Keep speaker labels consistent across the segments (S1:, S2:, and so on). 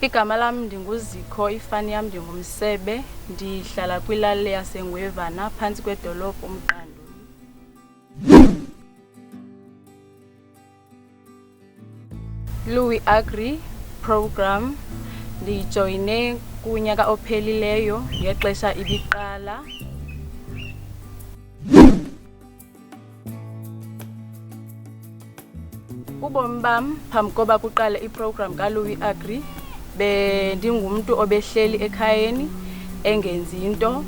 S1: Igama lami ndinguZikho, ifani yami ndingumsebe, ndihlala kwilali yaseNgwevana phantsi kwedolophu uMqanduli. Louis Agri program ndijoyine kunyaka ophelileyo ngexesha ibiqala. Ubomi bam phambi koba kuqale iprogram kaLouis Agri bendingumuntu obehleli ekhayeni engenzi into,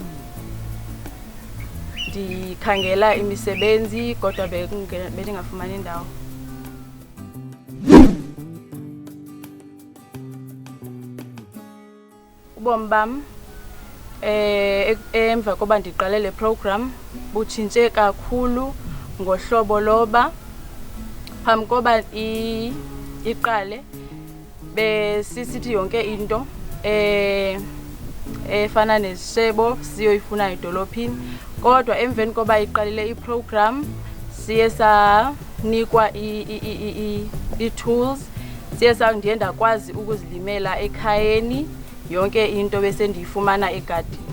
S1: ndikhangela imisebenzi kodwa bendingafumani indawo. Ubomi bam emva koba ndiqale le program butshintshe kakhulu ngohlobo loba phambi koba iqale besisithi yonke into efana nesishebo siyoyifuna edolophini, kodwa emveni koba iqalile iprogram siye sanikwa ii-tools, ndiye ndakwazi ukuzilimela ekhayeni yonke into bese ndiyifumana egadini.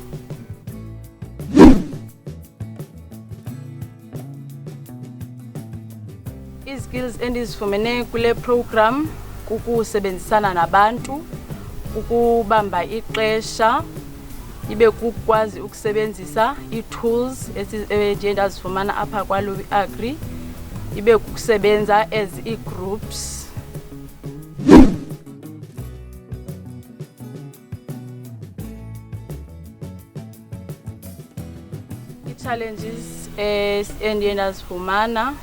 S1: Skills endizifumene kule program kukusebenzisana nabantu, ukubamba ixesha, ibe kukwazi ukusebenzisa ii-tools endiye ndazifumana apha kwaLouis Agri, ibe kukusebenza as ii-groups. Ii-challenges endiye ndazifumana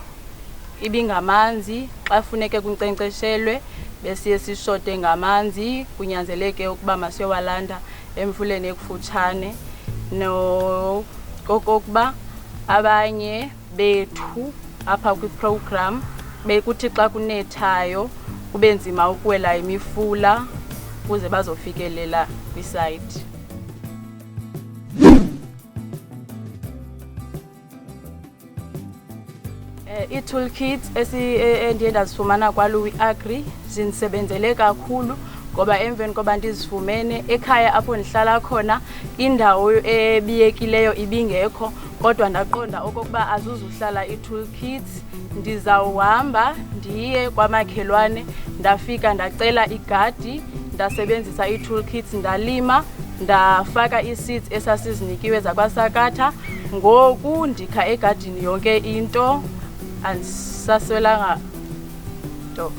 S1: ibingamanzi, xa funeke kunkcenkceshelwe besiye sishote ngamanzi, kunyanzeleke ukuba masiyowalanda emfuleni ekufutshane, nokokuba abanye bethu apha kwiprogram bekuthi xa kunethayo kube nzima ukuwela imifula ukuze bazofikelela kwisayiti. Ii-toolkits endiye ndazifumana kwaLouis Agri zindisebenzele kakhulu ngoba emveni koba ndizifumene ekhaya apho ndihlala khona indawo ebiyekileyo ibingekho, kodwa ndaqonda okokuba azuzuhlala ii-toolkits, ndizawuhamba ndiye kwamakhelwane ndafika ndacela igadi, ndasebenzisa ii-toolkits, ndalima, ndafaka ii-seeds esasizinikiwe zakwaSakata. Ngoku ndikha egadini yonke into, andisaswelanga nto.